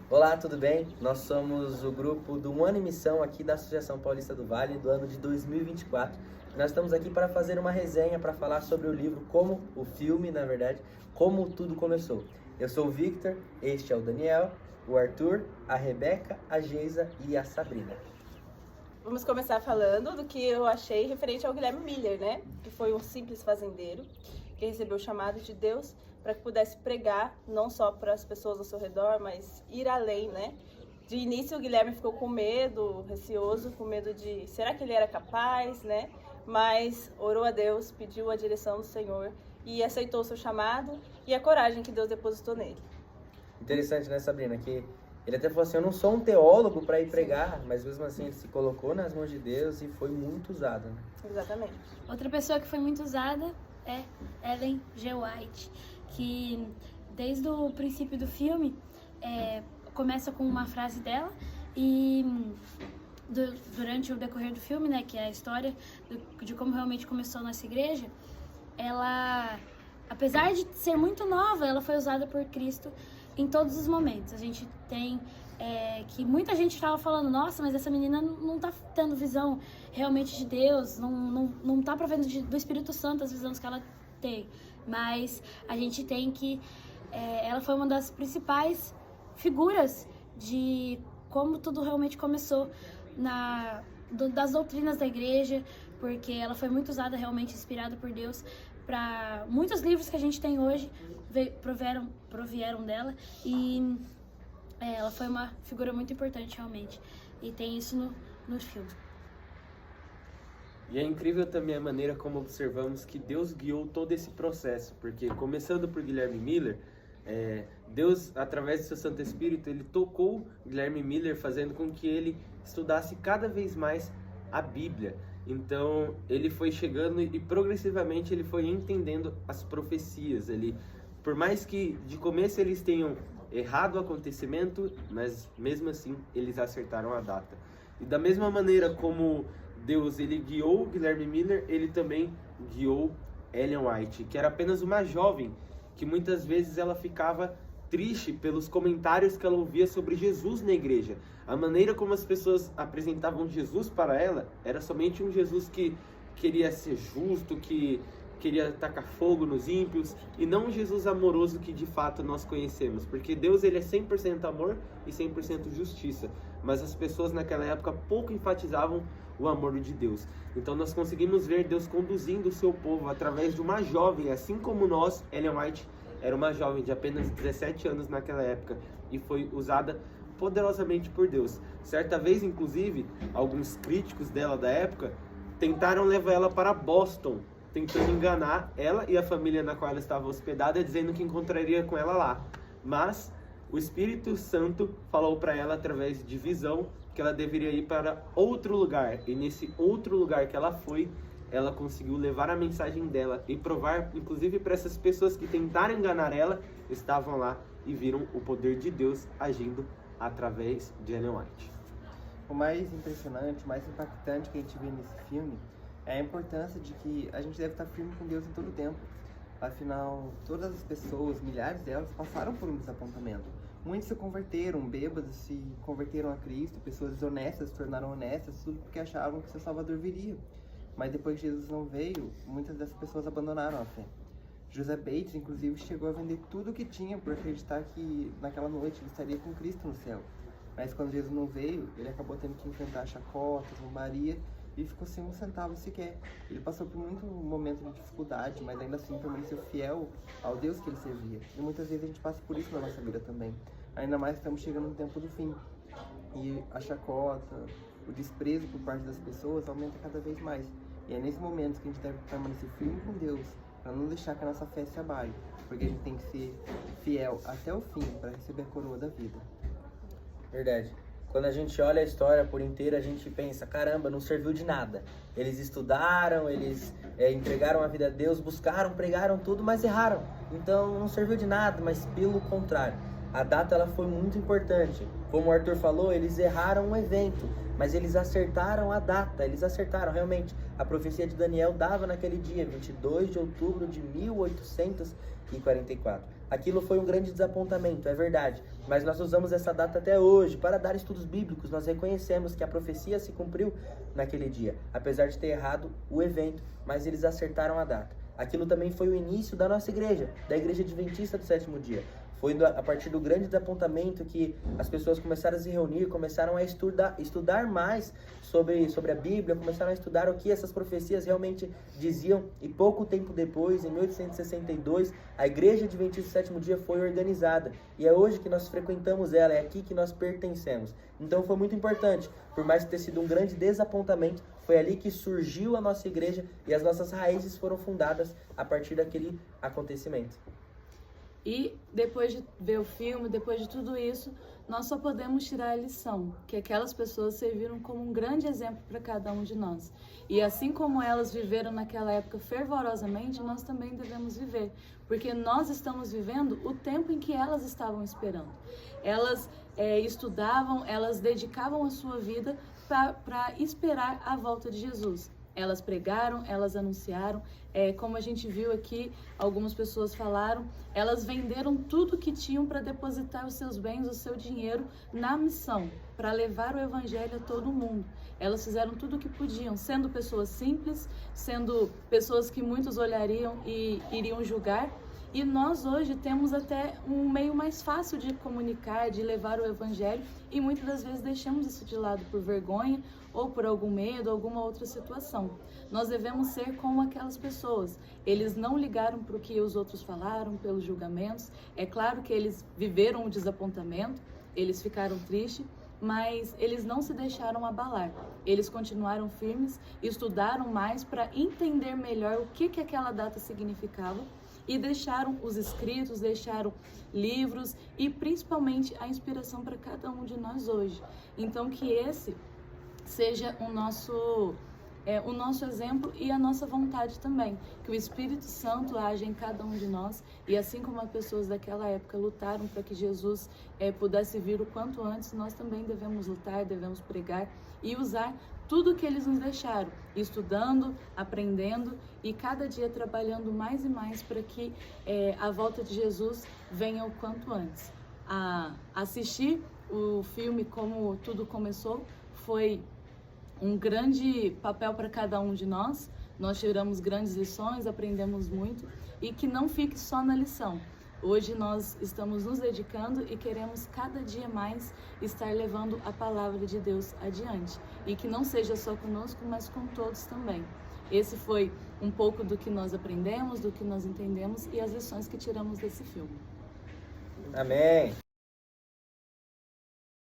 Olá, tudo bem? Nós somos o grupo do Ano em Missão aqui da Associação Paulista do Vale do ano de 2024. Nós estamos aqui para fazer uma resenha, para falar sobre o livro, como o filme, na verdade, como tudo começou. Eu sou o Victor, este é o Daniel, o Arthur, a Rebeca, a Geisa e a Sabrina. Vamos começar falando do que eu achei referente ao Guilherme Miller, né? Que foi um simples fazendeiro que recebeu o chamado de Deus para que pudesse pregar não só para as pessoas ao seu redor, mas ir além, né? De início o Guilherme ficou com medo, receoso, com medo de será que ele era capaz, né? Mas orou a Deus, pediu a direção do Senhor e aceitou o seu chamado e a coragem que Deus depositou nele. Interessante, né, Sabrina? Que ele até falou assim, eu não sou um teólogo para ir pregar, mas mesmo assim ele se colocou nas mãos de Deus e foi muito usado, né? Exatamente. Outra pessoa que foi muito usada é Ellen G. White, que desde o princípio do filme começa com uma frase dela e durante o decorrer do filme, né, que é a história de como realmente começou a nossa igreja, ela, apesar de ser muito nova, ela foi usada por Cristo em todos os momentos. A gente tem que muita gente estava falando, nossa, mas essa menina não tá tendo visão realmente de Deus, não tá provendo do Espírito Santo as visões que ela tem. Mas a gente tem que ela foi uma das principais figuras de como tudo realmente começou das doutrinas da igreja, porque ela foi muito usada, realmente inspirada por Deus, para muitos livros que a gente tem hoje provieram dela, e ela foi uma figura muito importante realmente, e tem isso no filme. E é incrível também a maneira como observamos que Deus guiou todo esse processo, porque começando por Guilherme Miller, Deus, através do seu Santo Espírito, ele tocou Guilherme Miller, fazendo com que ele estudasse cada vez mais a Bíblia. Então, ele foi chegando e progressivamente ele foi entendendo as profecias. Por mais que de começo eles tenham errado o acontecimento, mas mesmo assim eles acertaram a data. E da mesma maneira como Deus ele guiou Guilherme Miller, ele também guiou Ellen White, que era apenas uma jovem, que muitas vezes ela ficava triste pelos comentários que ela ouvia sobre Jesus na igreja. A maneira como as pessoas apresentavam Jesus para ela era somente um Jesus que queria ser justo, que queria tacar fogo nos ímpios, e não um Jesus amoroso que de fato nós conhecemos, porque Deus ele é 100% amor e 100% justiça, mas as pessoas naquela época pouco enfatizavam o amor de Deus. Então nós conseguimos ver Deus conduzindo o seu povo através de uma jovem, assim como nós. Ellen White era uma jovem de apenas 17 anos naquela época e foi usada poderosamente por Deus. Certa vez, inclusive, alguns críticos dela da época tentaram levar ela para Boston, tentando enganar ela e a família na qual ela estava hospedada, dizendo que encontraria com ela lá. Mas o Espírito Santo falou para ela através de visão que ela deveria ir para outro lugar, e nesse outro lugar que ela foi, ela conseguiu levar a mensagem dela e provar, inclusive para essas pessoas que tentaram enganar ela, estavam lá e viram o poder de Deus agindo através de Ellen White. O mais impressionante, o mais impactante que a gente vê nesse filme é a importância de que a gente deve estar firme com Deus em todo o tempo. Afinal, todas as pessoas, milhares delas, passaram por um desapontamento. Muitos se converteram, bêbados se converteram a Cristo, pessoas desonestas se tornaram honestas, tudo porque achavam que seu Salvador viria. Mas depois que Jesus não veio, muitas dessas pessoas abandonaram a fé. José Bates, inclusive, chegou a vender tudo o que tinha por acreditar que naquela noite ele estaria com Cristo no céu. Mas quando Jesus não veio, ele acabou tendo que enfrentar chacotas, zombaria, e ficou sem um centavo sequer. Ele passou por muito momento de dificuldade, mas ainda assim permaneceu fiel ao Deus que ele servia. E muitas vezes a gente passa por isso na nossa vida também. Ainda mais que estamos chegando no tempo do fim. E a chacota, o desprezo por parte das pessoas aumenta cada vez mais. E é nesse momento que a gente deve permanecer firme com Deus, para não deixar que a nossa fé se abale. Porque a gente tem que ser fiel até o fim para receber a coroa da vida. Verdade. Quando a gente olha a história por inteira, a gente pensa, caramba, não serviu de nada. Eles estudaram, eles entregaram a vida a Deus, buscaram, pregaram tudo, mas erraram. Então não serviu de nada, mas pelo contrário. a data ela foi muito importante. Como o Arthur falou, eles erraram o evento, mas eles acertaram a data, eles acertaram realmente. A profecia de Daniel dava naquele dia, 22 de outubro de 1844. Aquilo foi um grande desapontamento, é verdade, mas nós usamos essa data até hoje para dar estudos bíblicos. Nós reconhecemos que a profecia se cumpriu naquele dia, apesar de ter errado o evento, mas eles acertaram a data. Aquilo também foi o início da nossa igreja, da Igreja Adventista do Sétimo Dia. Foi a partir do grande desapontamento que as pessoas começaram a se reunir, começaram a estudar mais sobre a Bíblia, começaram a estudar o que essas profecias realmente diziam. E pouco tempo depois, em 1862, a Igreja Adventista do Sétimo Dia foi organizada. E é hoje que nós frequentamos ela, é aqui que nós pertencemos. Então foi muito importante, por mais que tenha sido um grande desapontamento, foi ali que surgiu a nossa igreja e as nossas raízes foram fundadas a partir daquele acontecimento. E depois de ver o filme, depois de tudo isso, nós só podemos tirar a lição, que aquelas pessoas serviram como um grande exemplo para cada um de nós. E assim como elas viveram naquela época fervorosamente, nós também devemos viver, porque nós estamos vivendo o tempo em que elas estavam esperando. Elas estudavam, elas dedicavam a sua vida para esperar a volta de Jesus. Elas pregaram, elas anunciaram, como a gente viu aqui, algumas pessoas falaram, elas venderam tudo que tinham para depositar os seus bens, o seu dinheiro na missão, para levar o evangelho a todo mundo. Elas fizeram tudo o que podiam, sendo pessoas simples, sendo pessoas que muitos olhariam e iriam julgar. E nós hoje temos até um meio mais fácil de comunicar, de levar o evangelho, e muitas das vezes deixamos isso de lado por vergonha ou por algum medo, alguma outra situação. Nós devemos ser como aquelas pessoas. Eles não ligaram para o que os outros falaram, pelos julgamentos. É claro que eles viveram o desapontamento, eles ficaram tristes, mas eles não se deixaram abalar. Eles continuaram firmes, estudaram mais para entender melhor o que aquela data significava, e deixaram os escritos, deixaram livros e principalmente a inspiração para cada um de nós hoje. Então que esse seja o nosso exemplo e a nossa vontade também, que o Espírito Santo age em cada um de nós, e assim como as pessoas daquela época lutaram para que Jesus pudesse vir o quanto antes, nós também devemos lutar, devemos pregar e usar tudo que eles nos deixaram, estudando, aprendendo e cada dia trabalhando mais e mais para que a volta de Jesus venha o quanto antes. Assistir o filme Como Tudo Começou foi um grande papel para cada um de nós. Nós tiramos grandes lições, aprendemos muito, e que não fique só na lição. Hoje nós estamos nos dedicando e queremos cada dia mais estar levando a palavra de Deus adiante. E que não seja só conosco, mas com todos também. Esse foi um pouco do que nós aprendemos, do que nós entendemos e as lições que tiramos desse filme. Amém!